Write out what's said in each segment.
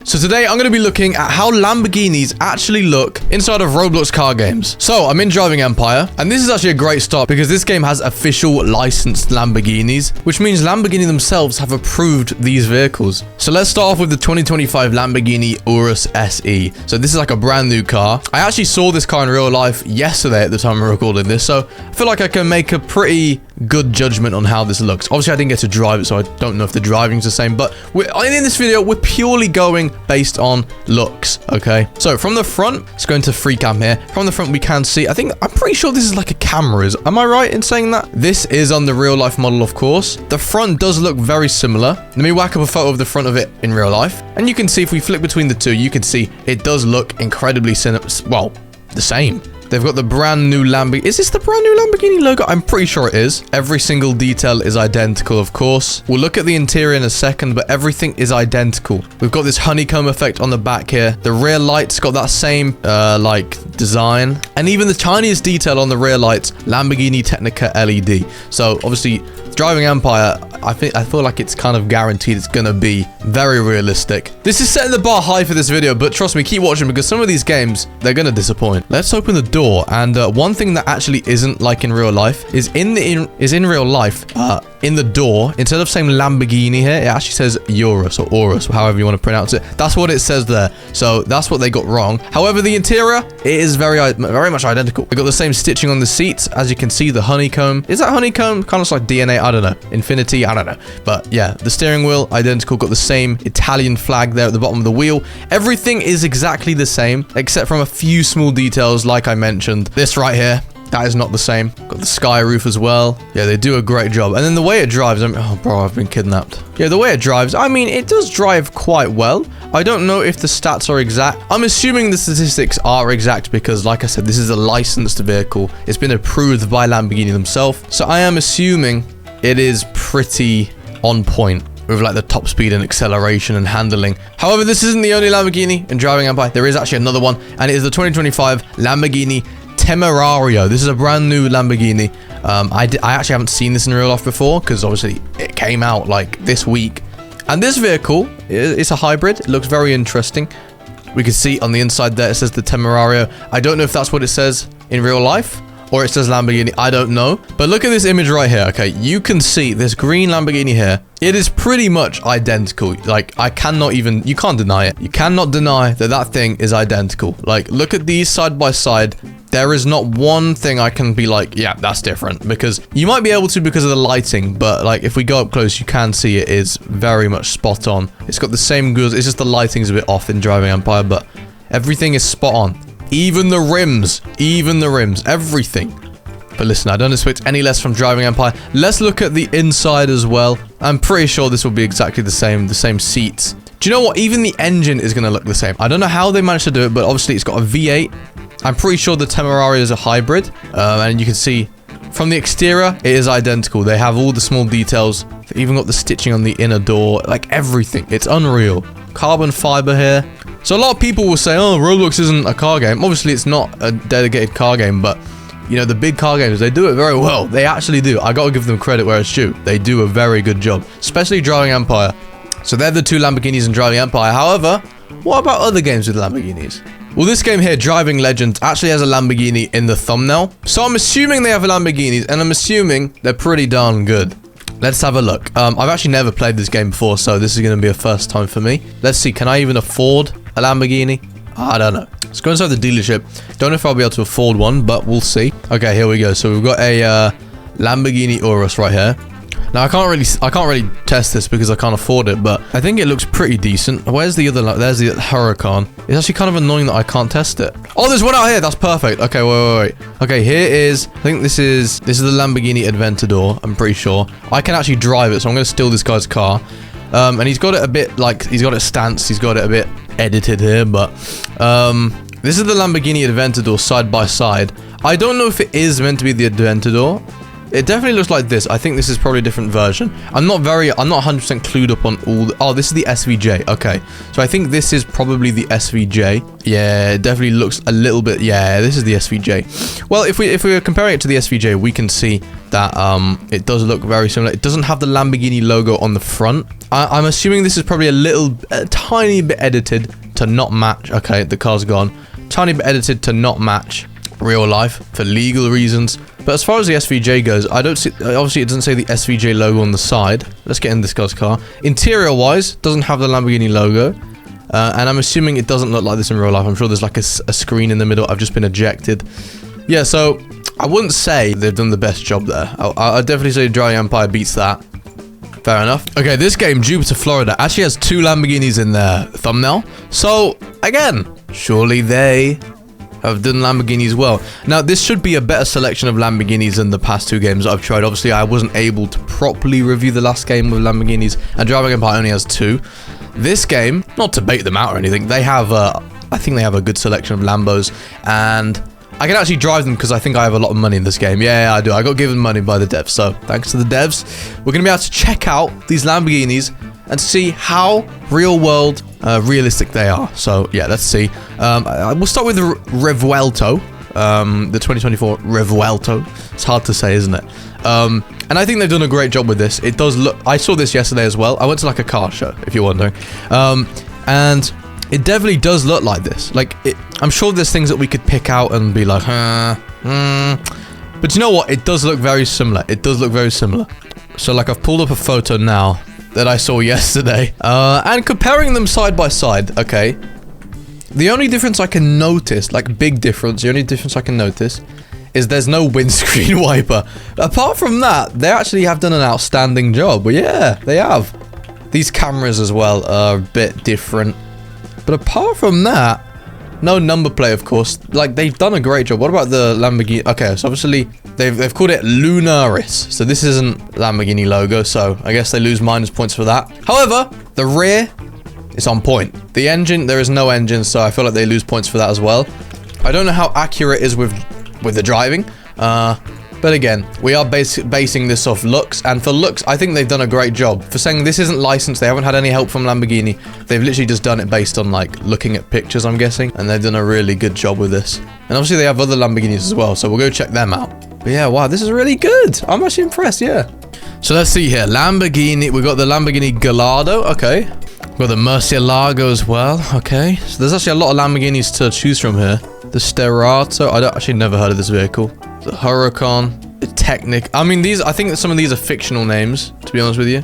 So today I'm going to be looking at how Lamborghinis actually look inside of Roblox car games. So I'm in Driving Empire, and this is actually a great start because this game has official licensed Lamborghinis, which means Lamborghini themselves have approved these vehicles. So let's start off with the 2025 Lamborghini Urus SE. So this is like a brand new car. I actually saw this car in real life yesterday at the time of recording this, so I feel like I can make a pretty good judgment on how this looks. Obviously I didn't get to drive it, so I don't know if the driving's the same, but in this video we're purely going based on looks. Okay, so from the front, let's go into free cam here. From the front we can see, I'm pretty sure this is like a camera. Am I right in saying that? This is on the real life model, of course. The front does look very similar. Let me whack up a photo of the front of it in real life, and you can see if we flip between the two, you can see it does look incredibly the same. They've got the brand new Lamborghini. Is this the brand new Lamborghini logo? I'm pretty sure it is. Every single detail is identical, of course. We'll look at the interior in a second, but everything is identical. We've got this honeycomb effect on the back here. The rear lights got that same, design. And even the tiniest detail on the rear lights, Lamborghini Technica LED. So, obviously, Driving Empire, I feel like it's kind of guaranteed it's gonna be very realistic. This is setting the bar high for this video, but trust me, keep watching because some of these games, they're gonna disappoint. Let's open the door, and one thing that actually isn't like in real life is in real life, in the door, instead of saying Lamborghini here, it actually says Urus or Urus, however you want to pronounce it. That's what it says there. So that's what they got wrong. However, the interior, it is very much identical. They got the same stitching on the seats. As you can see, the honeycomb. Is that honeycomb? Kind of looks like DNA. I don't know. Infinity. I don't know. But yeah, the steering wheel, identical. Got the same Italian flag there at the bottom of the wheel. Everything is exactly the same, except from a few small details, like I mentioned. This right here. That is not the same. Got the sky roof as well. Yeah, they do a great job. And then the way it drives, oh, bro, I've been kidnapped. Yeah, the way it drives, it does drive quite well. I don't know if the stats are exact. I'm assuming the statistics are exact because, like I said, this is a licensed vehicle. It's been approved by Lamborghini themselves. So I am assuming it is pretty on point with like the top speed and acceleration and handling. However, this isn't the only Lamborghini in Driving Empire. There is actually another one, and it is the 2025 Lamborghini Temerario. This is a brand new Lamborghini. I actually haven't seen this in real life before because obviously it came out like this week. And this vehicle, it's a hybrid. It looks very interesting. We can see on the inside there, it says the Temerario. I don't know if that's what it says in real life or it says Lamborghini. I don't know. But look at this image right here. Okay, you can see this green Lamborghini here. It is pretty much identical. Like, you can't deny it. You cannot deny that that thing is identical. Like, look at these side by side. There is not one thing I can be like, yeah, that's different. Because you might be able to because of the lighting, but like if we go up close, you can see it is very much spot on. It's got the same goods. It's just the lighting's a bit off in Driving Empire, but everything is spot on. Even the rims, everything. But listen, I don't expect any less from Driving Empire. Let's look at the inside as well. I'm pretty sure this will be exactly the same seats. Do you know what? Even the engine is going to look the same. I don't know how they managed to do it, but obviously it's got a V8. I'm pretty sure the Temerario is a hybrid. And you can see from the exterior, it is identical. They have all the small details. They even got the stitching on the inner door. Like everything. It's unreal. Carbon fiber here. So a lot of people will say, oh, Roblox isn't a car game. Obviously, it's not a dedicated car game, but you know, the big car games, they do it very well. They actually do. I gotta give them credit where it's due. They do a very good job, especially Driving Empire. So they're the two Lamborghinis in Driving Empire. However, what about other games with Lamborghinis? Well, this game here, Driving Legends, actually has a Lamborghini in the thumbnail. So I'm assuming they have Lamborghinis, and I'm assuming they're pretty darn good. Let's have a look. I've actually never played this game before, so this is going to be a first time for me. Let's see, can I even afford a Lamborghini? I don't know. Let's go inside the dealership. Don't know if I'll be able to afford one, but we'll see. Okay, here we go. So we've got a Lamborghini Urus right here. Now I can't really test this because I can't afford it, but I think it looks pretty decent. Where's the other? There's the Huracan. It's actually kind of annoying that I can't test it. Oh, there's one out here. That's perfect. Okay, wait. Okay, here is. I think this is the Lamborghini Aventador. I'm pretty sure. I can actually drive it, so I'm gonna steal this guy's car. And he's got it a bit like he's got it stanced. He's got it a bit edited here, but this is the Lamborghini Aventador side by side. I don't know if it is meant to be the Aventador. It definitely looks like this. I think this is probably a different version. I'm not 100% clued up on all the, oh, this is the SVJ. Okay. So I think this is probably the SVJ. Yeah, it definitely looks a little bit, yeah, this is the SVJ. Well, if we are comparing it to the SVJ, we can see that it does look very similar. It doesn't have the Lamborghini logo on the front. I'm assuming this is probably a tiny bit edited to not match. Okay, the car's gone. Tiny bit edited to not match real life for legal reasons. But as far as the SVJ goes, I don't see, obviously it doesn't say the SVJ logo on the side. Let's get in this guy's car. Interior wise, doesn't have the Lamborghini logo. And I'm assuming it doesn't look like this in real life. I'm sure there's like a screen in the middle. I've just been ejected. Yeah, so I wouldn't say they've done the best job there. I'd definitely say Driving Empire beats that. Fair enough. Okay, this game, Jupiter, Florida, actually has 2 Lamborghinis in their thumbnail. So, again, surely they have done Lamborghinis well. Now, this should be a better selection of Lamborghinis than the past 2 games I've tried. Obviously, I wasn't able to properly review the last game with Lamborghinis, and Driving Empire only has 2. This game, not to bait them out or anything, they have, I think they have a good selection of Lambos, and I can actually drive them because I think I have a lot of money in this game. Yeah, I do. I got given money by the devs, so thanks to the devs, we're going to be able to check out these Lamborghinis and see how real-world realistic they are. So, yeah, let's see. We'll start with the Revuelto, the 2024 Revuelto. It's hard to say, isn't it? And I think they've done a great job with this. It does look... I saw this yesterday as well. I went to, like, a car show, if you're wondering. And it definitely does look like this. Like, I'm sure there's things that we could pick out and be like, But you know what? It does look very similar. It does look very similar. So, like, I've pulled up a photo now that I saw yesterday. And comparing them side by side, okay. The only difference I can notice, like big difference, the only difference I can notice is there's no windscreen wiper. Apart from that, they actually have done an outstanding job. But yeah, they have. These cameras as well are a bit different. But apart from that, no number plate, of course. Like, they've done a great job. What about the Lamborghini? Okay, so obviously, they've called it Lunaris. So this isn't Lamborghini logo, so I guess they lose minus points for that. However, the rear is on point. The engine, there is no engine, so I feel like they lose points for that as well. I don't know how accurate it is with the driving. But again, we are basing this off looks, and for looks, I think they've done a great job. For saying this isn't licensed, they haven't had any help from Lamborghini. They've literally just done it based on, like, looking at pictures, I'm guessing, and they've done a really good job with this. And obviously, they have other Lamborghinis as well, so we'll go check them out. But yeah, wow, this is really good. I'm actually impressed, yeah. So let's see here. Lamborghini, we've got the Lamborghini Gallardo, okay. We've got the Murcielago as well, okay. So there's actually a lot of Lamborghinis to choose from here. The Sterato, I actually never heard of this vehicle. The Huracan, the Technic. I mean, I think that some of these are fictional names, to be honest with you.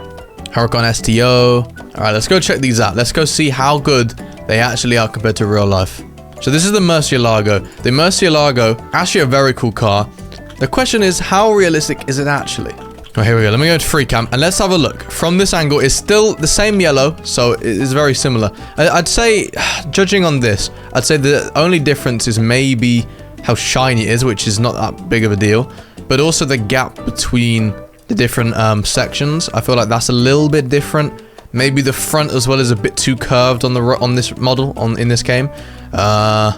Huracan STO. Alright, let's go check these out. Let's go see how good they actually are compared to real life. So this is the Murcielago. The Murcielago, actually a very cool car. The question is, how realistic is it actually? Oh, here we go. Let me go to free cam and let's have a look. From this angle, it's still the same yellow, so it is very similar. I'd say, judging on this, I'd say the only difference is maybe how shiny it is, which is not that big of a deal. But also the gap between the different sections. I feel like that's a little bit different. Maybe the front as well is a bit too curved on this model in this game. I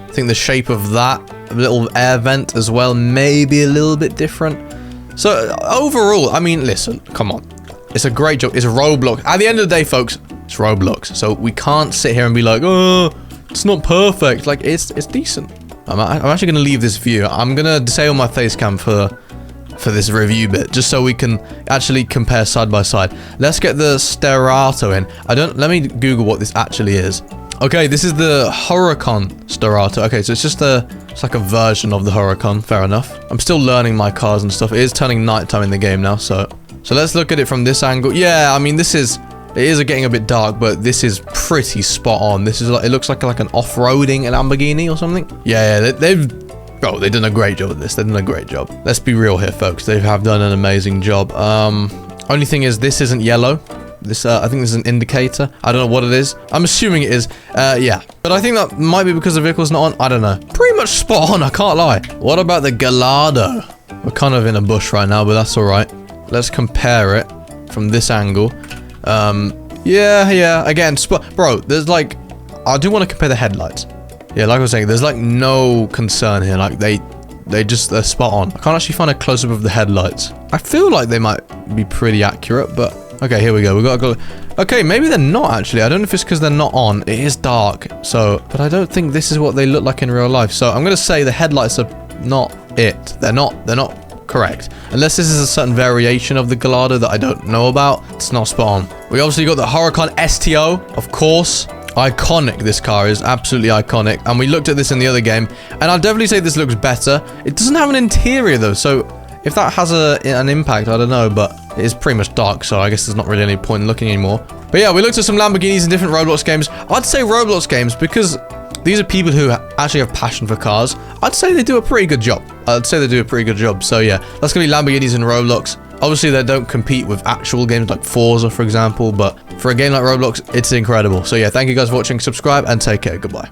think the shape of that little air vent as well, maybe a little bit different. So, overall, I mean, listen, come on. It's a great job. It's Roblox. At the end of the day, folks, it's Roblox. So, we can't sit here and be like, oh, it's not perfect. Like, it's decent. I'm actually going to leave this view. I'm going to disable my face cam for this review bit, just so we can actually compare side by side. Let's get the Sterato in. Let me Google what this actually is. Okay, this is the Huracan Sterato. Okay, so it's like a version of the Huracan. Fair enough. I'm still learning my cars and stuff. It is turning nighttime in the game now, so let's look at it from this angle. Yeah, I mean, it is getting a bit dark, but this is pretty spot on. This is like, it looks like an off-roading Lamborghini or something. Yeah, they've done a great job with this. They've done a great job. Let's be real here, folks. They have done an amazing job. Only thing is, this isn't yellow. This, I think this is an indicator. I don't know what it is. I'm assuming it is. Yeah. But I think that might be because the vehicle's not on. I don't know. Pretty much spot on, I can't lie. What about the Gallardo? We're kind of in a bush right now, but that's alright. Let's compare it from this angle. Yeah. Again, bro, there's like... I do want to compare the headlights. Yeah, like I was saying, there's like no concern here. Like, they're spot on. I can't actually find a close-up of the headlights. I feel like they might be pretty accurate, but okay, here we go. We got to go. Okay, maybe they're not actually. I don't know if it's because they're not on. It is dark, so, but I don't think this is what they look like in real life. So I'm gonna say the headlights are not it. They're not correct. Unless this is a certain variation of the Gallardo that I don't know about. It's not spot on. We obviously got the Huracan STO, of course. Iconic, this car is absolutely iconic. And we looked at this in the other game, and I'll definitely say this looks better. It doesn't have an interior though, so if that has an impact, I don't know, but it is pretty much dark, so I guess there's not really any point in looking anymore. But yeah, we looked at some Lamborghinis in different Roblox games. I'd say Roblox games because these are people who actually have passion for cars. I'd say they do a pretty good job. So yeah, that's gonna be Lamborghinis in Roblox. Obviously, they don't compete with actual games like Forza, for example, but for a game like Roblox, it's incredible. So yeah, thank you guys for watching, subscribe, and take care. Goodbye.